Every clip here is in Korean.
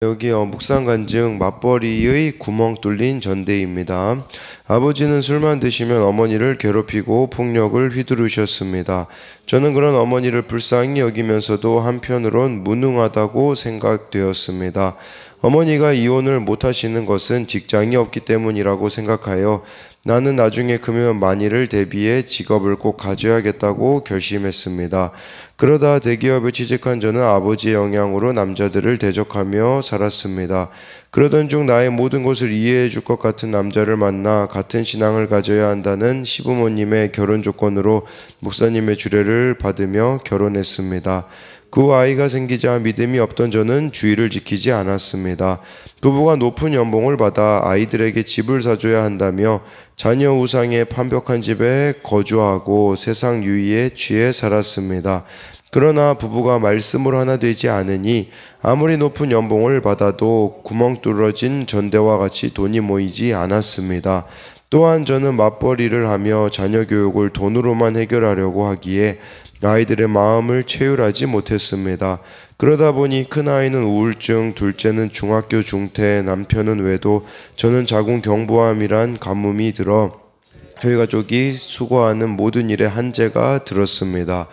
여기 묵상간증 맞벌이의 구멍 뚫린 전대입니다. 아버지는 술만 드시면 어머니를 괴롭히고 폭력을 휘두르셨습니다. 저는 그런 어머니를 불쌍히 여기면서도 한편으론 무능하다고 생각되었습니다. 어머니가 이혼을 못하시는 것은 직장이 없기 때문이라고 생각하여 나는 나중에 크면 만일을 대비해 직업을 꼭 가져야겠다고 결심했습니다. 그러다 대기업에 취직한 저는 아버지의 영향으로 남자들을 대적하며 살았습니다. 그러던 중 나의 모든 것을 이해해 줄 것 같은 남자를 만나 같은 신앙을 가져야 한다는 시부모님의 결혼 조건으로 목사님의 주례를 받으며 결혼했습니다. 그 후 아이가 생기자 믿음이 없던 저는 주의를 지키지 않았습니다. 부부가 높은 연봉을 받아 아이들에게 집을 사줘야 한다며 자녀 우상의 판벽한 집에 거주하고 세상 유의에 취해 살았습니다. 그러나 부부가 말씀으로 하나 되지 않으니 아무리 높은 연봉을 받아도 구멍 뚫어진 전대와 같이 돈이 모이지 않았습니다. 또한 저는 맞벌이를 하며 자녀 교육을 돈으로만 해결하려고 하기에 아이들의 마음을 채울하지 못했습니다. 그러다 보니 큰아이는 우울증, 둘째는 중학교 중퇴, 남편은 외도, 저는 자궁경부암이란 가뭄이 들어 저희 가족이 수고하는 모든 일에 한계가 들었습니다.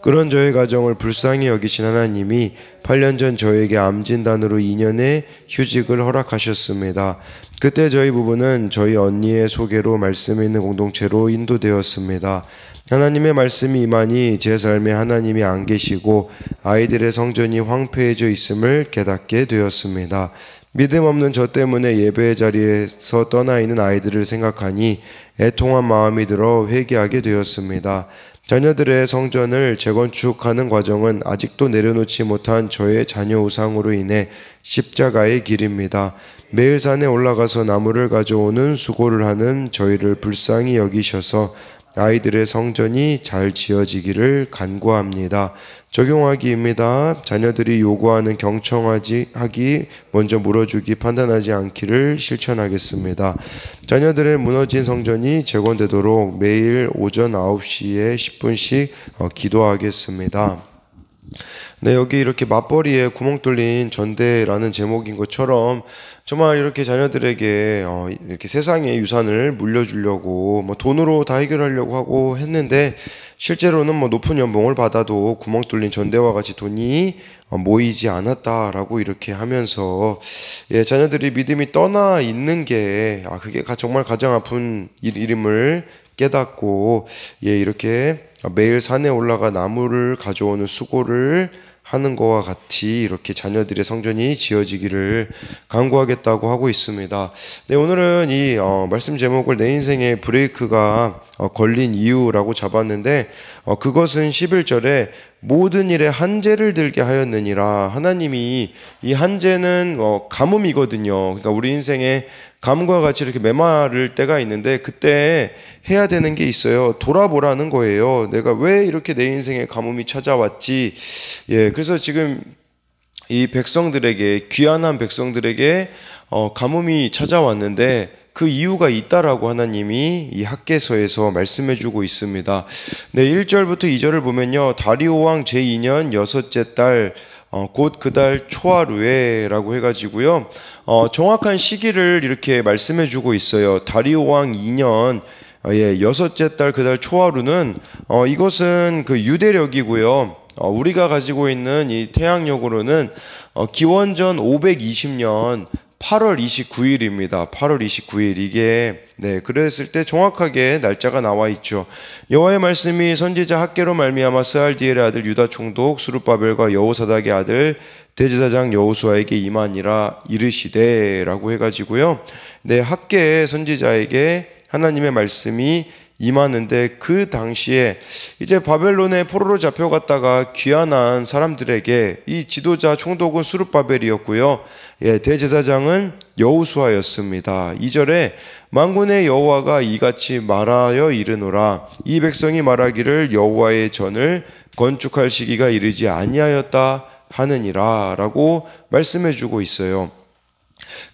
그런 저의 가정을 불쌍히 여기신 하나님이 8년 전 저에게 암 진단으로 2년의 휴직을 허락하셨습니다. 그때 저희 부부는 저희 언니의 소개로 말씀에 있는 공동체로 인도되었습니다. 하나님의 말씀이 임하니 제 삶에 하나님이 안 계시고 아이들의 성전이 황폐해져 있음을 깨닫게 되었습니다. 믿음 없는 저 때문에 예배의 자리에서 떠나 있는 아이들을 생각하니 애통한 마음이 들어 회개하게 되었습니다. 자녀들의 성전을 재건축하는 과정은 아직도 내려놓지 못한 저의 자녀 우상으로 인해 십자가의 길입니다. 매일 산에 올라가서 나무를 가져오는 수고를 하는 저희를 불쌍히 여기셔서 아이들의 성전이 잘 지어지기를 간구합니다. 적용하기입니다. 자녀들이 요구하는 경청하기 먼저 물어주기 판단하지 않기를 실천하겠습니다. 자녀들의 무너진 성전이 재건되도록 매일 오전 9시에 10분씩 기도하겠습니다. 네, 여기 이렇게 맞벌이에 구멍 뚫린 전대라는 제목인 것처럼 정말 이렇게 자녀들에게 이렇게 세상의 유산을 물려주려고 돈으로 다 해결하려고 하고 했는데 실제로는 높은 연봉을 받아도 구멍 뚫린 전대와 같이 돈이 모이지 않았다라고 이렇게 하면서 자녀들이 믿음이 떠나 있는 게 그게 정말 가장 아픈 일임을 깨닫고 이렇게 매일 산에 올라가 나무를 가져오는 수고를 하는 것과 같이 이렇게 자녀들의 성전이 지어지기를 간구하겠다고 하고 있습니다. 네, 오늘은 이 말씀 제목을 내 인생의 브레이크가 걸린 이유라고 잡았는데 그것은 11절에 모든 일에 한재를 들게 하였느니라. 하나님이 이 한재는 가뭄이거든요. 그러니까 우리 인생에 가뭄과 같이 이렇게 메마를 때가 있는데 그때 해야 되는 게 있어요. 돌아보라는 거예요. 내가 왜 이렇게 내 인생에 가뭄이 찾아왔지? 그래서 지금 이 백성들에게, 귀한한 백성들에게 가뭄이 찾아왔는데 그 이유가 있다라고 하나님이 이 학개서에서 말씀해주고 있습니다. 네, 1절부터 2절을 보면요, 다리오 왕 제2년 여섯째 달 곧 그 달 초하루에라고 해가지고요, 정확한 시기를 이렇게 말씀해주고 있어요. 다리오 왕 2년 여섯째 달 그 달 초하루는 이것은 그 유대력이고요. 우리가 가지고 있는 이 태양력으로는 기원전 520년 8월 29일입니다. 8월 29일 이게 그랬을 때 정확하게 날짜가 나와 있죠. 여호와의 말씀이 선지자 학개로 말미암아 스알디엘의 아들 유다 총독 스룹바벨과 여호사닥의 아들 대제사장 여호수아에게 임하니라 이르시되라고 해가지고요. 학개 선지자에게 하나님의 말씀이 임하는데 그 당시에 이제 바벨론에 포로로 잡혀갔다가 귀환한 사람들에게 이 지도자 총독은 스룹바벨이었고요. 대제사장은 여호수아였습니다. 2절에 만군의 여호와가 이같이 말하여 이르노라. 이 백성이 말하기를 여호와의 전을 건축할 시기가 이르지 아니하였다 하느니라 라고 말씀해주고 있어요.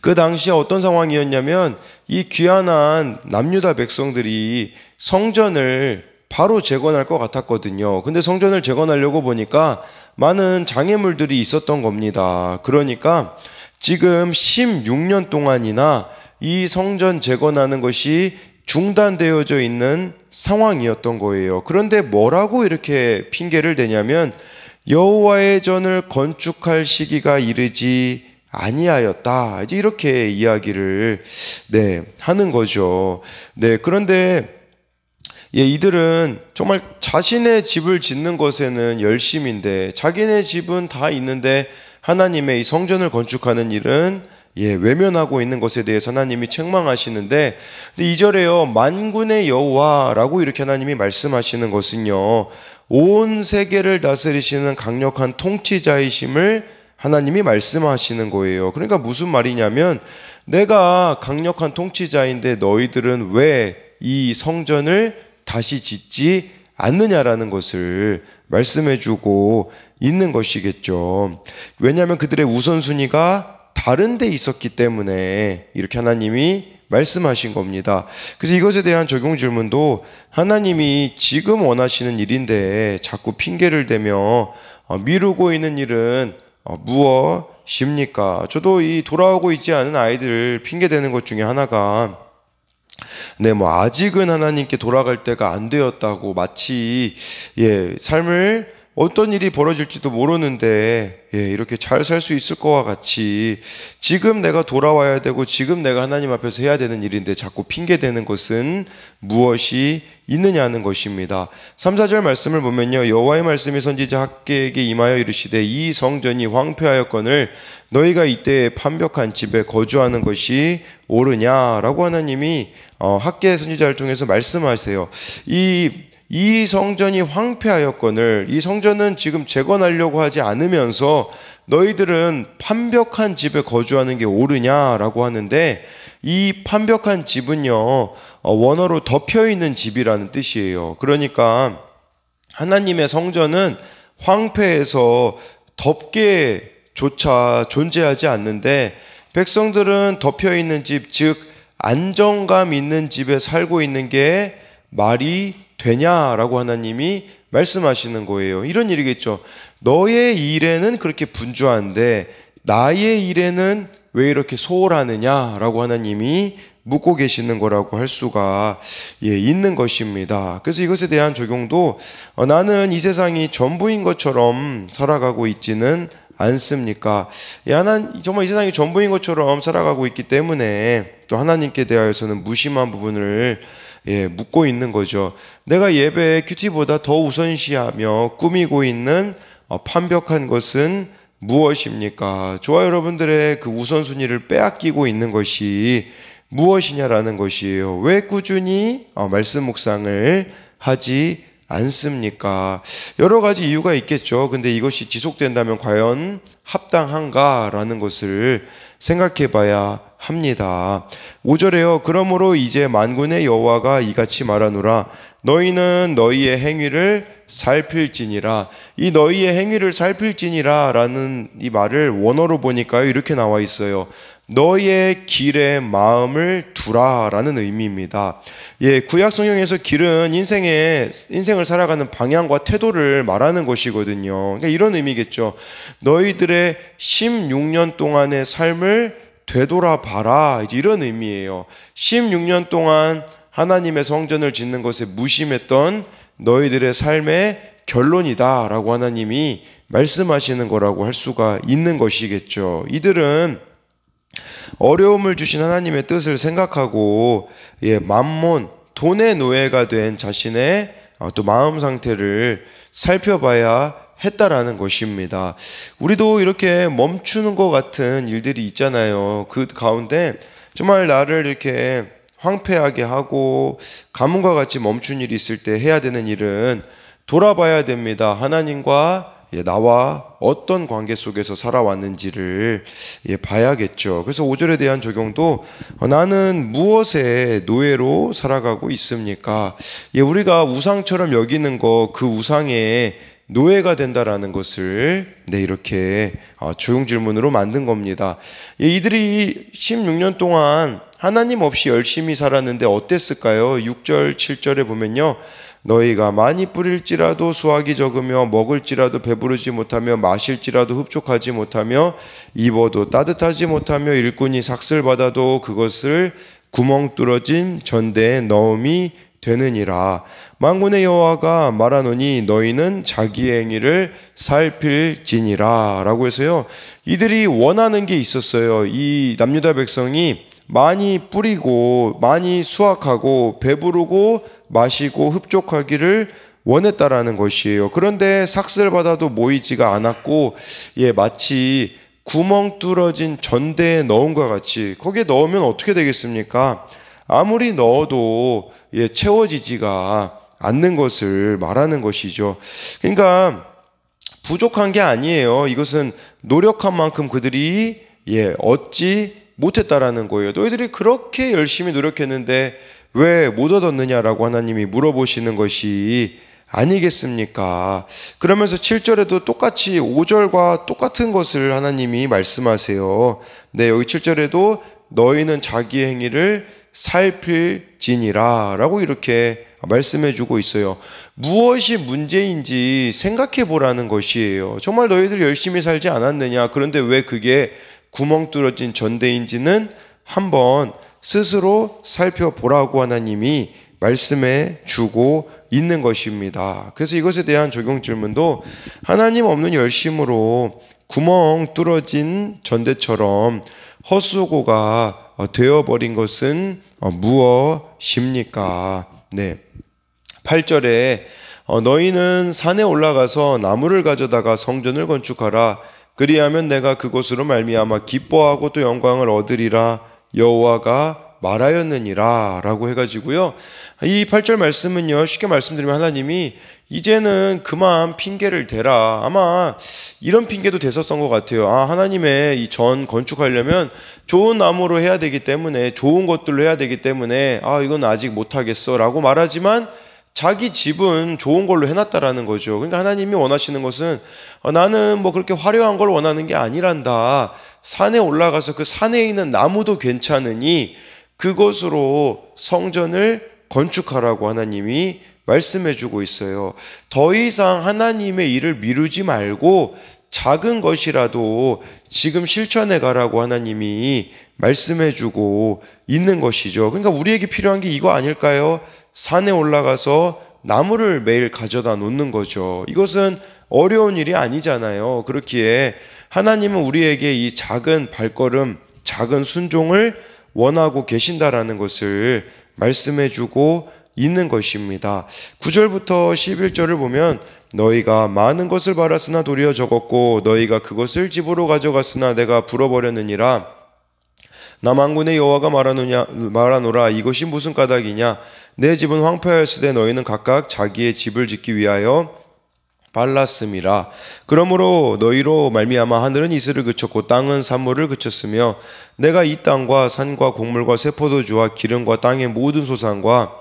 그 당시에 어떤 상황이었냐면 이 귀한한 남유다 백성들이 성전을 바로 재건할 것 같았거든요. 근데 성전을 재건하려고 보니까 많은 장애물들이 있었던 겁니다. 그러니까 지금 16년 동안이나 이 성전 재건하는 것이 중단되어져 있는 상황이었던 거예요. 그런데 뭐라고 이렇게 핑계를 대냐면 여호와의 전을 건축할 시기가 이르지 아니하였다. 이제 이렇게 이야기를 하는 거죠. 그런데 이들은 정말 자신의 집을 짓는 것에는 열심인데 자기네 집은 다 있는데 하나님의 이 성전을 건축하는 일은 외면하고 있는 것에 대해서 하나님이 책망하시는데 2절에요. 만군의 여호와라고 이렇게 하나님이 말씀하시는 것은요, 온 세계를 다스리시는 강력한 통치자이심을 하나님이 말씀하시는 거예요. 그러니까 무슨 말이냐면 내가 강력한 통치자인데 너희들은 왜 이 성전을 다시 짓지 않느냐라는 것을 말씀해주고 있는 것이겠죠. 왜냐하면 그들의 우선순위가 다른 데 있었기 때문에 이렇게 하나님이 말씀하신 겁니다. 그래서 이것에 대한 적용 질문도 하나님이 지금 원하시는 일인데 자꾸 핑계를 대며 미루고 있는 일은 무엇입니까? 저도 이 돌아오고 있지 않은 아이들 핑계대는 것 중에 하나가 아직은 하나님께 돌아갈 때가 안 되었다고 마치 삶을 어떤 일이 벌어질지도 모르는데 이렇게 잘 살 수 있을 것과 같이 지금 내가 돌아와야 되고 지금 내가 하나님 앞에서 해야 되는 일인데 자꾸 핑계대는 것은 무엇이 있느냐는 것입니다. 3, 4절 말씀을 보면요, 여호와의 말씀이 선지자 학개에게 임하여 이르시되 이 성전이 황폐하였거늘 너희가 이때에 판벽한 집에 거주하는 것이 옳으냐라고 하나님이 학개 선지자를 통해서 말씀하세요. 이 성전이 황폐하였거늘, 이 성전은 지금 재건하려고 하지 않으면서 너희들은 판벽한 집에 거주하는 게 옳으냐라고 하는데, 이 판벽한 집은요, 원어로 덮여있는 집이라는 뜻이에요. 그러니까 하나님의 성전은 황폐해서 덮개조차 존재하지 않는데 백성들은 덮여있는 집, 즉 안정감 있는 집에 살고 있는 게 말이 되냐라고 하나님이 말씀하시는 거예요. 이런 일이겠죠. 너의 일에는 그렇게 분주한데 나의 일에는 왜 이렇게 소홀하느냐라고 하나님이 묻고 계시는 거라고 할 수가 있는 것입니다. 그래서 이것에 대한 적용도 나는 이 세상이 전부인 것처럼 살아가고 있지는 않습니까? 정말 이 세상이 전부인 것처럼 살아가고 있기 때문에 또 하나님께 대하여서는 무심한 부분을 묻고 있는 거죠. 내가 예배에 큐티보다 더 우선시하며 꾸미고 있는 판벽한 것은 무엇입니까? 저와 여러분들의 그 우선순위를 빼앗기고 있는 것이 무엇이냐라는 것이에요. 왜 꾸준히 말씀 묵상을 하지 않습니까? 여러 가지 이유가 있겠죠. 근데 이것이 지속된다면 과연 합당한가라는 것을 생각해 봐야 합니다. 5절에요. 그러므로 이제 만군의 여호와가 이같이 말하노라. 너희는 너희의 행위를 살필지니라. 이 너희의 행위를 살필지니라 라는 이 말을 원어로 보니까요, 이렇게 나와 있어요. 너희의 길에 마음을 두라 라는 의미입니다. 구약 성경에서 길은 인생을 살아가는 방향과 태도를 말하는 것이거든요. 그러니까 이런 의미겠죠. 너희들의 16년 동안의 삶을 되돌아봐라, 이제 이런 의미예요. 16년 동안 하나님의 성전을 짓는 것에 무심했던 너희들의 삶의 결론이다 라고 하나님이 말씀하시는 거라고 할 수가 있는 것이겠죠. 이들은 어려움을 주신 하나님의 뜻을 생각하고 만몬, 돈의 노예가 된 자신의 또 마음 상태를 살펴봐야 했다라는 것입니다. 우리도 이렇게 멈추는 것 같은 일들이 있잖아요. 그 가운데 정말 나를 이렇게 황폐하게 하고 가뭄과 같이 멈춘 일이 있을 때 해야 되는 일은 돌아봐야 됩니다. 하나님과 나와 어떤 관계 속에서 살아왔는지를 봐야겠죠. 그래서 5절에 대한 적용도 나는 무엇의 노예로 살아가고 있습니까? 우리가 우상처럼 여기는 거, 그 우상에 노예가 된다라는 것을 이렇게 적용 질문으로 만든 겁니다. 이들이 16년 동안 하나님 없이 열심히 살았는데 어땠을까요? 6절, 7절에 보면요. 너희가 많이 뿌릴지라도 수확이 적으며 먹을지라도 배부르지 못하며 마실지라도 흡족하지 못하며 입어도 따뜻하지 못하며 일꾼이 삭슬 받아도 그것을 구멍 뚫어진 전대에 넣음이 되느니라. 만군의 여호와가 말하노니 너희는 자기의 행위를 살필지니라. 라고 해서요, 이들이 원하는 게 있었어요. 이 남유다 백성이 많이 뿌리고 많이 수확하고 배부르고 마시고 흡족하기를 원했다라는 것이에요. 그런데 삭슬받아도 모이지가 않았고, 마치 구멍 뚫어진 전대에 넣은 것 같이, 거기에 넣으면 어떻게 되겠습니까? 아무리 넣어도 채워지지가 않는 것을 말하는 것이죠. 그러니까 부족한 게 아니에요. 이것은 노력한 만큼 그들이 얻지 못했다라는 거예요. 너희들이 그렇게 열심히 노력했는데 왜 못 얻었느냐라고 하나님이 물어보시는 것이 아니겠습니까? 그러면서 7절에도 똑같이 5절과 똑같은 것을 하나님이 말씀하세요. 여기 7절에도 너희는 자기의 행위를 살필지니라 라고 이렇게 말씀해 주고 있어요. 무엇이 문제인지 생각해 보라는 것이에요. 정말 너희들 열심히 살지 않았느냐? 그런데 왜 그게 구멍 뚫어진 전대인지는 한번 스스로 살펴보라고 하나님이 말씀해 주고 있는 것입니다. 그래서 이것에 대한 적용 질문도 하나님 없는 열심으로 구멍 뚫어진 전대처럼 헛수고가 되어버린 것은 무엇입니까? 8절에 너희는 산에 올라가서 나무를 가져다가 성전을 건축하라. 그리하면 내가 그곳으로 말미암아 기뻐하고 또 영광을 얻으리라. 여호와가 말하였느니라 라고 해가지고요, 이 8절 말씀은요, 쉽게 말씀드리면 하나님이 이제는 그만 핑계를 대라. 아마 이런 핑계도 됐었던 것 같아요. 하나님의 이 전 건축하려면 좋은 나무로 해야 되기 때문에, 좋은 것들로 해야 되기 때문에 이건 아직 못하겠어 라고 말하지만 자기 집은 좋은 걸로 해놨다라는 거죠. 그러니까 하나님이 원하시는 것은 나는 뭐 그렇게 화려한 걸 원하는 게 아니란다. 산에 올라가서 그 산에 있는 나무도 괜찮으니 그것으로 성전을 건축하라고 하나님이 말씀해 주고 있어요. 더 이상 하나님의 일을 미루지 말고 작은 것이라도 지금 실천해 가라고 하나님이 말씀해 주고 있는 것이죠. 그러니까 우리에게 필요한 게 이거 아닐까요? 산에 올라가서 나무를 매일 가져다 놓는 거죠. 이것은 어려운 일이 아니잖아요. 그렇기에 하나님은 우리에게 이 작은 발걸음, 작은 순종을 원하고 계신다라는 것을 말씀해 주고 있는 것입니다. 9절부터 11절을 보면 너희가 많은 것을 바랐으나 도리어 적었고 너희가 그것을 집으로 가져갔으나 내가 불어버렸느니라. 나 만군의 여호와가 말하노라. 이것이 무슨 까닭이냐? 내 집은 황폐하였으되 너희는 각각 자기의 집을 짓기 위하여 발랐음이라. 그러므로 너희로 말미암아 하늘은 이슬을 그쳤고 땅은 산물을 그쳤으며 내가 이 땅과 산과 곡물과 세포도주와 기름과 땅의 모든 소산과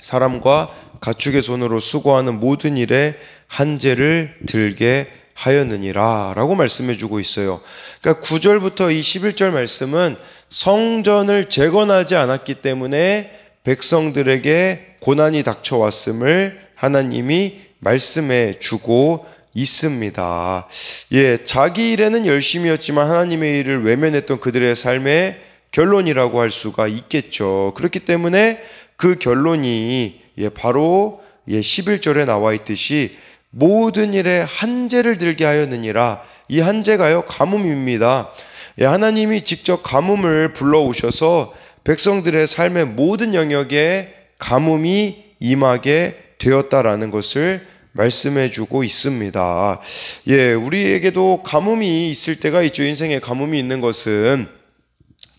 사람과 가축의 손으로 수고하는 모든 일에 한재를 들게 하였느니라 라고 말씀해 주고 있어요. 그러니까 9절부터 이 11절 말씀은 성전을 재건하지 않았기 때문에 백성들에게 고난이 닥쳐왔음을 하나님이 말씀해 주고 있습니다. 자기 일에는 열심이었지만 하나님의 일을 외면했던 그들의 삶의 결론이라고 할 수가 있겠죠. 그렇기 때문에 그 결론이 바로 11절에 나와 있듯이 모든 일에 한재를 들게 하였느니라. 이 한재가요, 가뭄입니다. 하나님이 직접 가뭄을 불러오셔서 백성들의 삶의 모든 영역에 가뭄이 임하게 되었다라는 것을 말씀해 주고 있습니다. 우리에게도 가뭄이 있을 때가 있죠. 인생에 가뭄이 있는 것은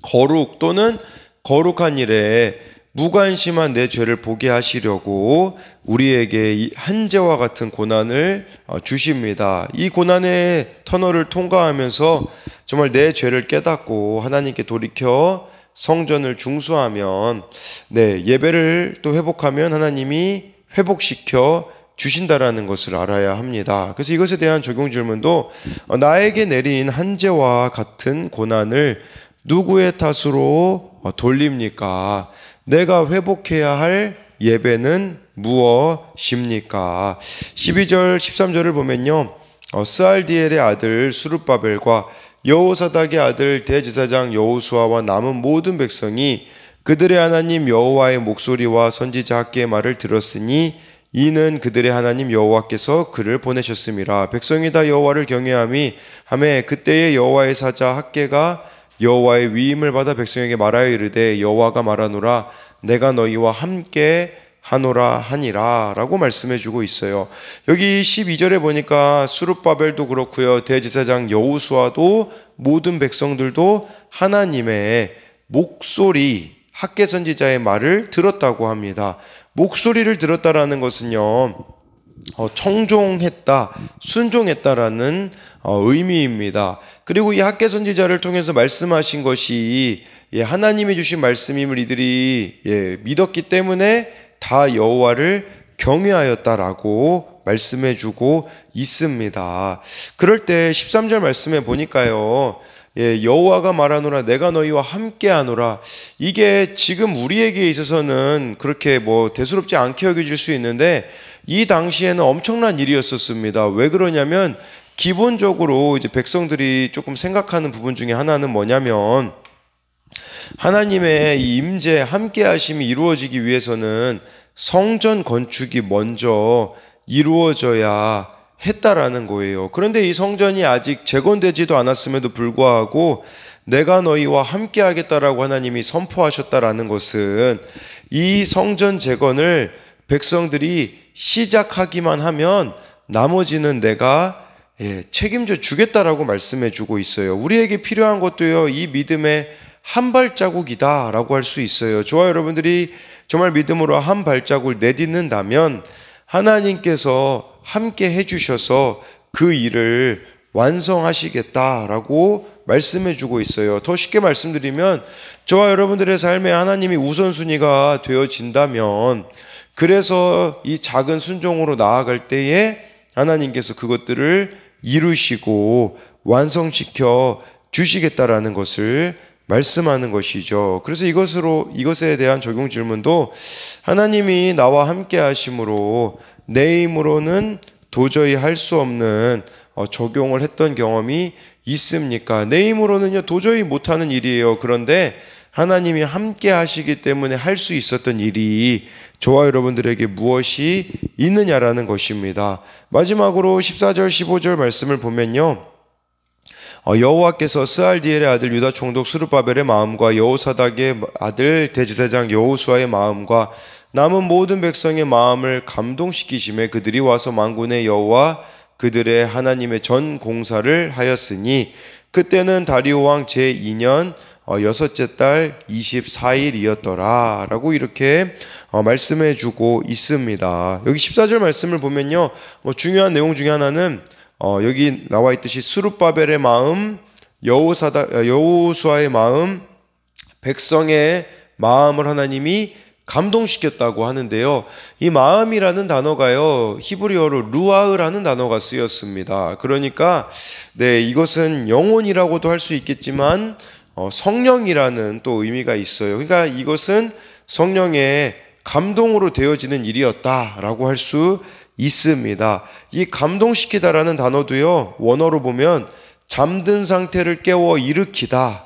거룩 또는 거룩한 일에 무관심한 내 죄를 보게 하시려고 우리에게 이 한재와 같은 고난을 주십니다. 이 고난의 터널을 통과하면서 정말 내 죄를 깨닫고 하나님께 돌이켜 성전을 중수하면, 예배를 또 회복하면 하나님이 회복시켜 주신다라는 것을 알아야 합니다. 그래서 이것에 대한 적용 질문도 나에게 내린 한재와 같은 고난을 누구의 탓으로 돌립니까? 내가 회복해야 할 예배는 무엇입니까? 12절 13절을 보면요, 스알디엘의 아들 수룹바벨과 여호사닥의 아들 대제사장 여호수아와 남은 모든 백성이 그들의 하나님 여호와의 목소리와 선지자 학개의 말을 들었으니 이는 그들의 하나님 여호와께서 그를 보내셨음이라. 백성이 다 여호와를 경외함이 하매 그때의 여호와의 사자 학개가 여호와의 위임을 받아 백성에게 말하여 이르되 여호와가 말하노라 내가 너희와 함께 하노라 하니라 라고 말씀해 주고 있어요. 여기 12절에 보니까 수룹바벨도 그렇고요, 대제사장 여호수아도 모든 백성들도 하나님의 목소리, 학개 선지자의 말을 들었다고 합니다. 목소리를 들었다라는 것은요, 청종했다, 순종했다라는 의미입니다. 그리고 이 학개 선지자를 통해서 말씀하신 것이 하나님이 주신 말씀임을 이들이 믿었기 때문에 다 여호와를 경외하였다라고 말씀해주고 있습니다. 그럴 때 13절 말씀에 보니까요, 여호와가 말하노라 내가 너희와 함께하노라, 이게 지금 우리에게 있어서는 그렇게 대수롭지 않게 여겨질 수 있는데 이 당시에는 엄청난 일이었었습니다. 왜 그러냐면 기본적으로 이제 백성들이 조금 생각하는 부분 중에 하나는 뭐냐면, 하나님의 이 임재 함께 하심이 이루어지기 위해서는 성전 건축이 먼저 이루어져야 했다라는 거예요. 그런데 이 성전이 아직 재건되지도 않았음에도 불구하고 내가 너희와 함께 하겠다라고 하나님이 선포하셨다라는 것은 이 성전 재건을 백성들이 시작하기만 하면 나머지는 내가 책임져 주겠다라고 말씀해 주고 있어요. 우리에게 필요한 것도요, 이 믿음의 한 발자국이다 라고 할 수 있어요. 저와 여러분들이 정말 믿음으로 한 발자국을 내딛는다면 하나님께서 함께 해주셔서 그 일을 완성하시겠다라고 말씀해 주고 있어요. 더 쉽게 말씀드리면 저와 여러분들의 삶에 하나님이 우선순위가 되어진다면, 그래서 이 작은 순종으로 나아갈 때에 하나님께서 그것들을 이루시고 완성시켜 주시겠다라는 것을 말씀하는 것이죠. 그래서 이것에 대한 적용 질문도, 하나님이 나와 함께 하심으로 내 힘으로는 도저히 할 수 없는 적용을 했던 경험이 있습니까? 내 힘으로는요 도저히 못하는 일이에요. 그런데 하나님이 함께 하시기 때문에 할 수 있었던 일이 저와 여러분들에게 무엇이 있느냐라는 것입니다. 마지막으로 14절 15절 말씀을 보면요, 여호와께서 스알디엘의 아들 유다 총독 스룹바벨의 마음과 여호사닥의 아들 대제사장 여호수아의 마음과 남은 모든 백성의 마음을 감동시키심에 그들이 와서 만군의 여호와 그들의 하나님의 전 공사를 하였으니 그때는 다리오 왕 제2년 여섯째 달 24일이었더라 라고 이렇게 말씀해 주고 있습니다. 여기 14절 말씀을 보면요, 중요한 내용 중에 하나는 여기 나와 있듯이 스룹바벨의 마음, 여호수아의 마음, 백성의 마음을 하나님이 감동시켰다고 하는데요, 이 마음이라는 단어가요 히브리어로 루아흐라는 단어가 쓰였습니다. 그러니까 이것은 영혼이라고도 할 수 있겠지만 성령이라는 또 의미가 있어요. 그러니까 이것은 성령의 감동으로 되어지는 일이었다라고 할 수 있습니다. 이 감동시키다라는 단어도요, 원어로 보면 잠든 상태를 깨워 일으키다,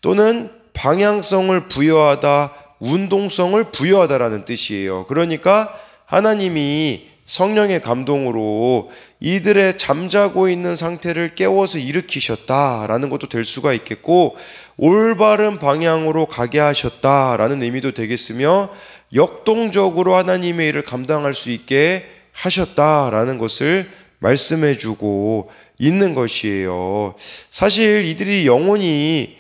또는 방향성을 부여하다, 운동성을 부여하다라는 뜻이에요. 그러니까 하나님이 성령의 감동으로 이들의 잠자고 있는 상태를 깨워서 일으키셨다라는 것도 될 수가 있겠고, 올바른 방향으로 가게 하셨다라는 의미도 되겠으며, 역동적으로 하나님의 일을 감당할 수 있게 하셨다라는 것을 말씀해 주고 있는 것이에요. 사실 이들이 영혼이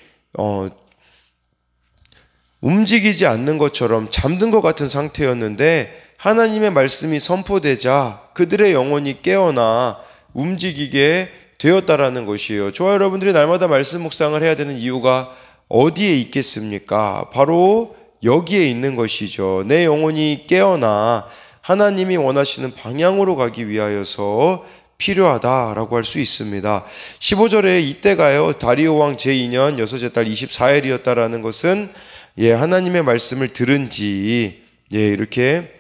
움직이지 않는 것처럼 잠든 것 같은 상태였는데 하나님의 말씀이 선포되자 그들의 영혼이 깨어나 움직이게 되었다라는 것이에요. 저와 여러분들이 날마다 말씀 묵상을 해야 되는 이유가 어디에 있겠습니까? 바로 여기에 있는 것이죠. 내 영혼이 깨어나 하나님이 원하시는 방향으로 가기 위하여서 필요하다라고 할 수 있습니다. 15절에 이때가요, 다리오 왕 제2년 여섯째 달 24일이었다라는 것은 하나님의 말씀을 들은 지 이렇게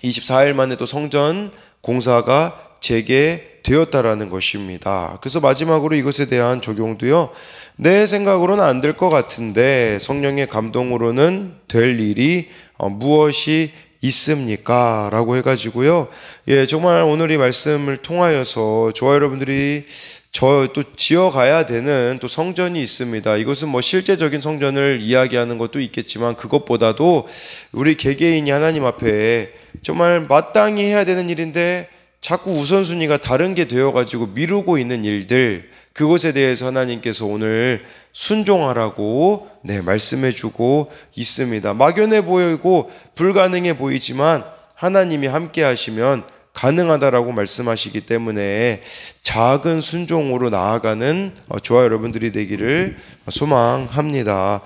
24일 만에 또 성전 공사가 재개되었다라는 것입니다. 그래서 마지막으로 이것에 대한 적용도요. 내 생각으로는 안 될 것 같은데 성령의 감동으로는 될 일이 무엇이 있습니까? 라고 해가지고요. 예, 정말 오늘 이 말씀을 통하여서 저와 여러분들이 또 지어가야 되는 또 성전이 있습니다. 이것은 뭐 실제적인 성전을 이야기하는 것도 있겠지만 그것보다도 우리 개개인이 하나님 앞에 정말 마땅히 해야 되는 일인데 자꾸 우선순위가 다른 게 되어가지고 미루고 있는 일들, 그것에 대해서 하나님께서 오늘 순종하라고 말씀해주고 있습니다. 막연해 보이고 불가능해 보이지만 하나님이 함께 하시면 가능하다라고 말씀하시기 때문에 작은 순종으로 나아가는 저와 여러분들이 되기를 소망합니다.